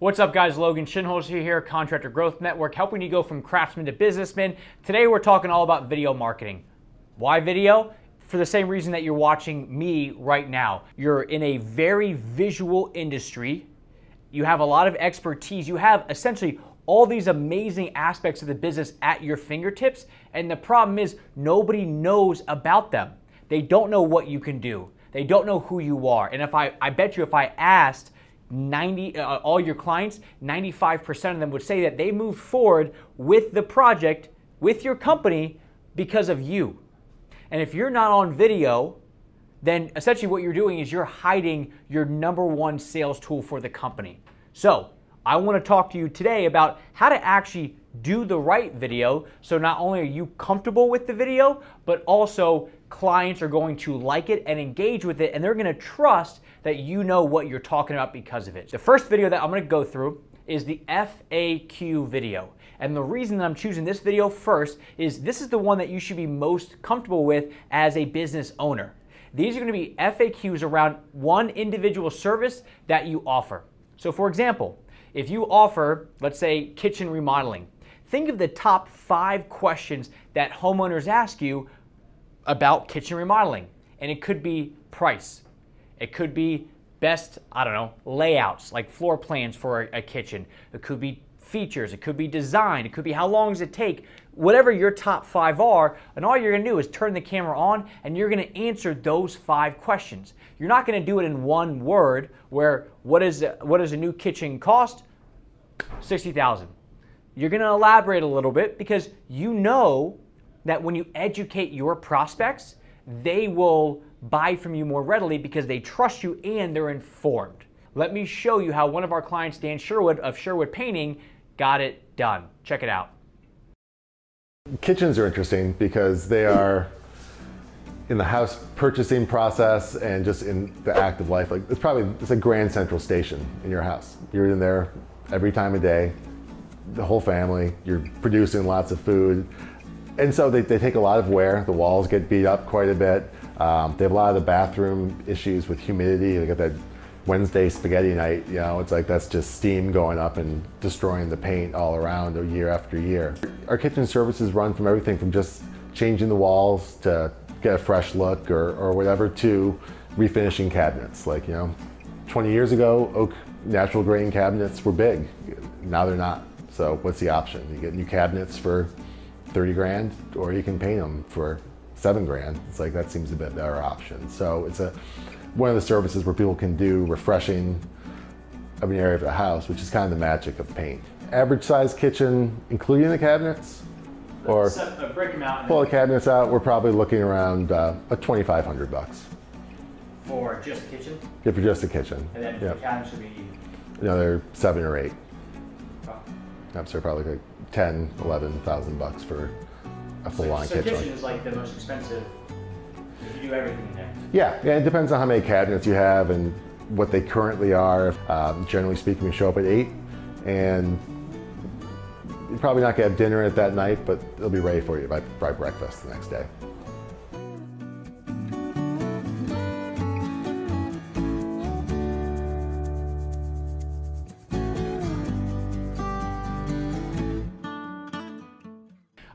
What's up guys, Logan Shinholz here, Contractor Growth Network, helping you go from craftsman to businessman. Today we're talking all about video marketing. Why video? For the same reason that you're watching me right now. You're in a very visual industry. You have a lot of expertise. You have essentially all these amazing aspects of the business at your fingertips, and the problem is nobody knows about them. They don't know what you can do. They don't know who you are. And if I bet you if I asked all your clients, 95% of them would say that they moved forward with the project, with your company, because of you. And if you're not on video, then essentially what you're doing is you're hiding your number one sales tool for the company. So I want to talk to you today about how to actually do the right video, so not only are you comfortable with the video, but also clients are going to like it and engage with it, and they're going to trust that you know what you're talking about because of it. The first video that I'm going to go through is the FAQ video. And the reason that I'm choosing this video first is this is the one that you should be most comfortable with as a business owner. These are going to be FAQs around one individual service that you offer. So for example, if you offer, let's say, kitchen remodeling, think of the top 5 questions that homeowners ask you about kitchen remodeling. And it could be price. It could be best, layouts, like floor plans for a kitchen. It could be features. It could be design. It could be how long does it take. Whatever your top 5 are, and all you're going to do is turn the camera on and you're going to answer those 5 questions. You're not going to do it in one word where what does a new kitchen cost? $60,000. You're going to elaborate a little bit because you know that when you educate your prospects, they will buy from you more readily because they trust you and they're informed. Let me show you how one of our clients, Dan Sherwood of Sherwood Painting, got it done. Check it out. Kitchens are interesting because they are in the house purchasing process and just in the act of life. Like it's a grand central station in your house. You're in there every time of day, the whole family, you're producing lots of food. And so they take a lot of wear. The walls get beat up quite a bit. They have a lot of the bathroom issues with humidity. They got that Wednesday spaghetti night, it's like that's just steam going up and destroying the paint all around year after year. Our kitchen services run from everything from just changing the walls to get a fresh look or whatever to refinishing cabinets. 20 years ago, oak natural grain cabinets were big. Now they're not. So what's the option? You get new cabinets for 30 grand, or you can paint them for 7 grand. It's like that seems a bit better option. So it's one of the services where people can do refreshing of an area of the house, which is kind of the magic of paint. Average size kitchen, including the cabinets, or break them out. Pull the cabinets out, we're probably looking around $2,500. For just kitchen? Yeah, for just a kitchen. And then the cabinets should be another 7 or 8. Oh. So probably like 10, 11,000 bucks for a full-on kitchen. So kitchen is like the most expensive if you do everything in there. Yeah, it depends on how many cabinets you have and what they currently are. Generally speaking, we show up at 8, and you're probably not gonna have dinner at that night, but it'll be ready for you by breakfast the next day.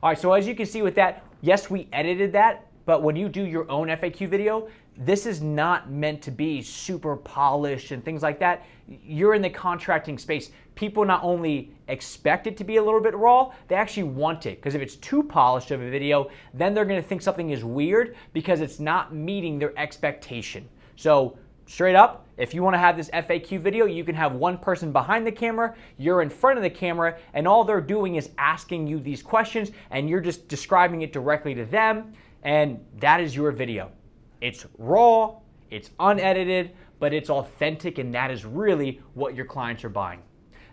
All right, so as you can see with that, yes, we edited that, but when you do your own FAQ video, this is not meant to be super polished and things like that. You're in the contracting space. People not only expect it to be a little bit raw, they actually want it. Because if it's too polished of a video, then they're gonna think something is weird because it's not meeting their expectation. So straight up, if you want to have this FAQ video, you can have one person behind the camera, you're in front of the camera, and all they're doing is asking you these questions, and you're just describing it directly to them, and that is your video. It's raw, it's unedited, but it's authentic, and that is really what your clients are buying.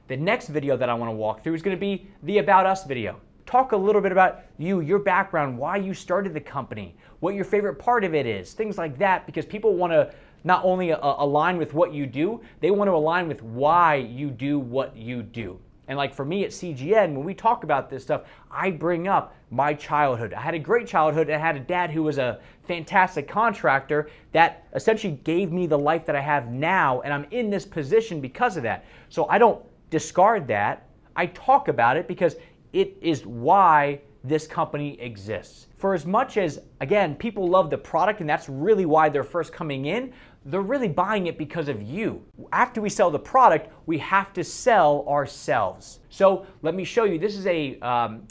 The next video that I want to walk through is going to be the About Us video. Talk a little bit about you, your background, why you started the company, what your favorite part of it is, things like that, because people want to not only align with what you do, they want to align with why you do what you do. And like for me at CGN, when we talk about this stuff, I bring up my childhood. I had a great childhood, and I had a dad who was a fantastic contractor that essentially gave me the life that I have now, and I'm in this position because of that. So I don't discard that. I talk about it because it is why this company exists. For as much as, again, people love the product and that's really why they're first coming in, they're really buying it because of you. After we sell the product, we have to sell ourselves. So let me show you. This is a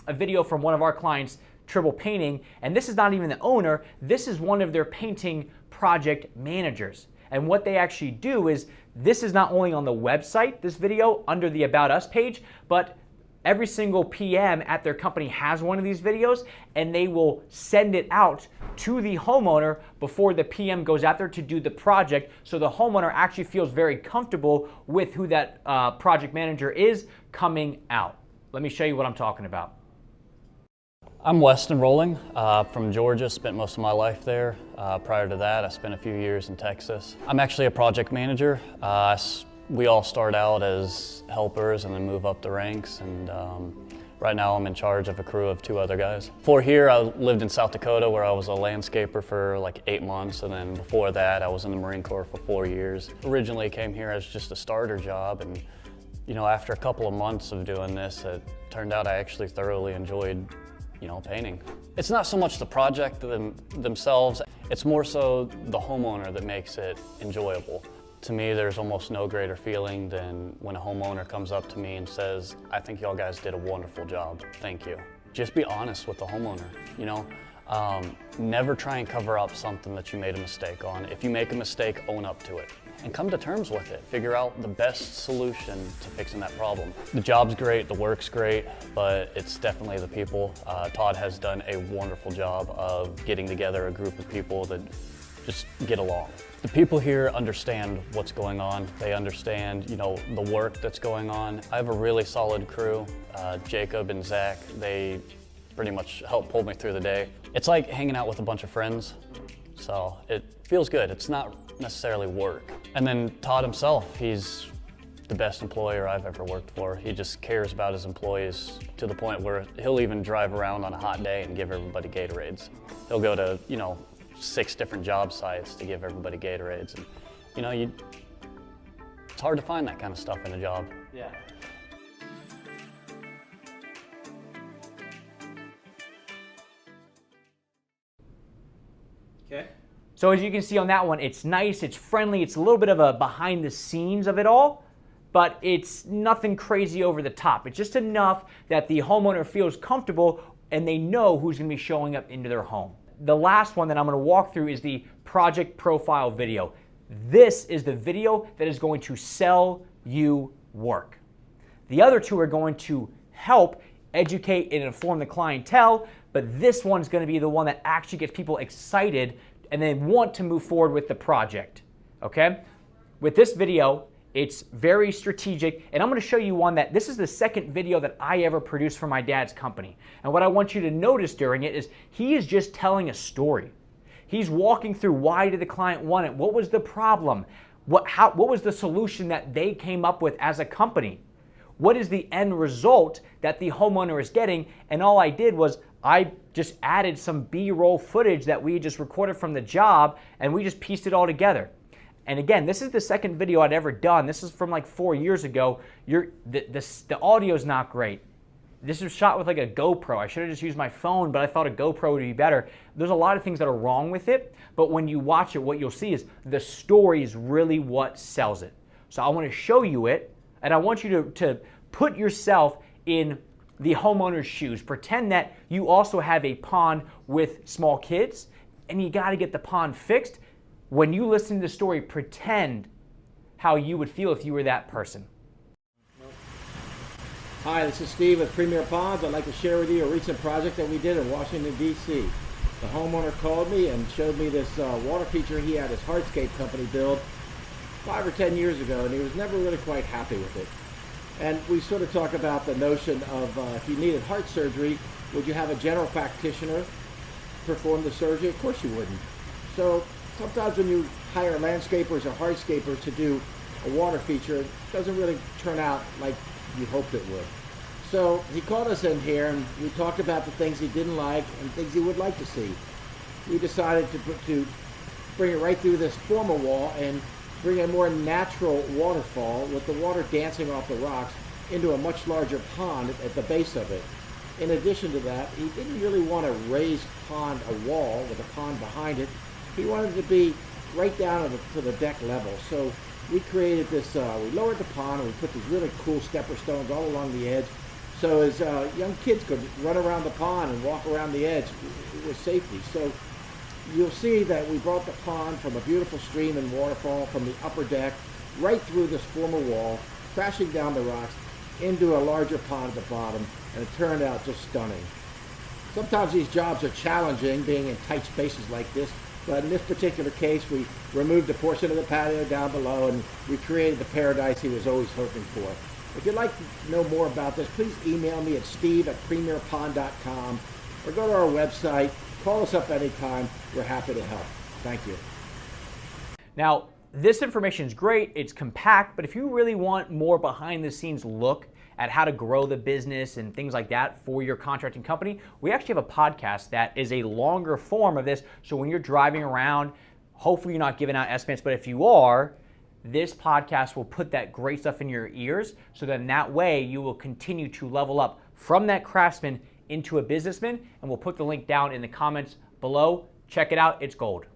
video from one of our clients, Triple Painting, and this is not even the owner. This is one of their painting project managers. And what they actually do is, this is not only on the website, this video, under the About Us page, but every single PM at their company has one of these videos, and they will send it out to the homeowner before the PM goes out there to do the project, so the homeowner actually feels very comfortable with who that project manager is coming out. Let me show you what I'm talking about. I'm Weston Rolling from Georgia, spent most of my life there. Prior to that, I spent a few years in Texas. I'm actually a project manager. We all start out as helpers and then move up the ranks, and right now I'm in charge of a crew of 2 other guys. Before here, I lived in South Dakota where I was a landscaper for like 8 months, and then before that I was in the Marine Corps for 4 years. Originally came here as just a starter job, and you know, after a couple of months of doing this, it turned out I actually thoroughly enjoyed painting. It's not so much the project themselves, it's more so the homeowner that makes it enjoyable. To me, there's almost no greater feeling than when a homeowner comes up to me and says, I think y'all guys did a wonderful job, thank you. Just be honest with the homeowner, never try and cover up something that you made a mistake on. If you make a mistake, own up to it and come to terms with it. Figure out the best solution to fixing that problem. The job's great, the work's great, but it's definitely the people. Todd has done a wonderful job of getting together a group of people that just get along. The people here understand what's going on. They understand, the work that's going on. I have a really solid crew. Jacob and Zach, they pretty much help pull me through the day. It's like hanging out with a bunch of friends, so it feels good. It's not necessarily work. And then Todd himself, he's the best employer I've ever worked for. He just cares about his employees to the point where he'll even drive around on a hot day and give everybody Gatorades. He'll go to, 6 different job sites to give everybody Gatorades. And, it's hard to find that kind of stuff in a job. Yeah. Okay. So as you can see on that one, it's nice, it's friendly, it's a little bit of a behind the scenes of it all, but it's nothing crazy over the top. It's just enough that the homeowner feels comfortable and they know who's gonna be showing up into their home. The last one that I'm gonna walk through is the project profile video. This is the video that is going to sell you work. The other 2 are going to help educate and inform the clientele, but this one's gonna be the one that actually gets people excited and they want to move forward with the project, okay? With this video, it's very strategic, and I'm gonna show you one that, this is the second video that I ever produced for my dad's company. And what I want you to notice during it is he is just telling a story. He's walking through, why did the client want it? What was the problem? What was the solution that they came up with as a company? What is the end result that the homeowner is getting? And all I did was I just added some B-roll footage that we just recorded from the job, and we just pieced it all together. And again, this is the second video I'd ever done. This is from like 4 years ago. The audio's not great. This was shot with like a GoPro. I should have just used my phone, but I thought a GoPro would be better. There's a lot of things that are wrong with it, but when you watch it, what you'll see is the story is really what sells it. So I want to show you it, and I want you to put yourself in the homeowner's shoes. Pretend that you also have a pond with small kids, and you got to get the pond fixed. When you listen to the story, pretend how you would feel if you were that person. Hi, this is Steve with Premier Ponds. I'd like to share with you a recent project that we did in Washington, D.C. The homeowner called me and showed me this water feature he had his hardscape company build 5 or 10 years ago, and he was never really quite happy with it. And we sort of talk about the notion of if you needed heart surgery, would you have a general practitioner perform the surgery? Of course you wouldn't. So sometimes when you hire landscapers or hardscapers to do a water feature, it doesn't really turn out like you hoped it would. So he called us in here and we talked about the things he didn't like and things he would like to see. We decided to bring it right through this former wall and bring a more natural waterfall with the water dancing off the rocks into a much larger pond at the base of it. In addition to that, he didn't really want a raised pond, a wall with a pond behind it. He wanted it to be right down to the deck level. So we created this, we lowered the pond and we put these really cool stepper stones all along the edge. So as young kids could run around the pond and walk around the edge with safety. So you'll see that we brought the pond from a beautiful stream and waterfall from the upper deck right through this former wall, crashing down the rocks into a larger pond at the bottom, and it turned out just stunning. Sometimes these jobs are challenging, being in tight spaces like this, but in this particular case, we removed a portion of the patio down below and we created the paradise he was always hoping for. If you'd like to know more about this, please email me at steve@premierpond.com or go to our website. Call us up anytime. We're happy to help. Thank you. Now, this information is great, it's compact, but if you really want more behind the scenes look at how to grow the business and things like that for your contracting company, we actually have a podcast that is a longer form of this. So when you're driving around, hopefully you're not giving out estimates, but if you are, this podcast will put that great stuff in your ears, so that in that way you will continue to level up from that craftsman into a businessman, and we'll put the link down in the comments below. Check it out, it's gold.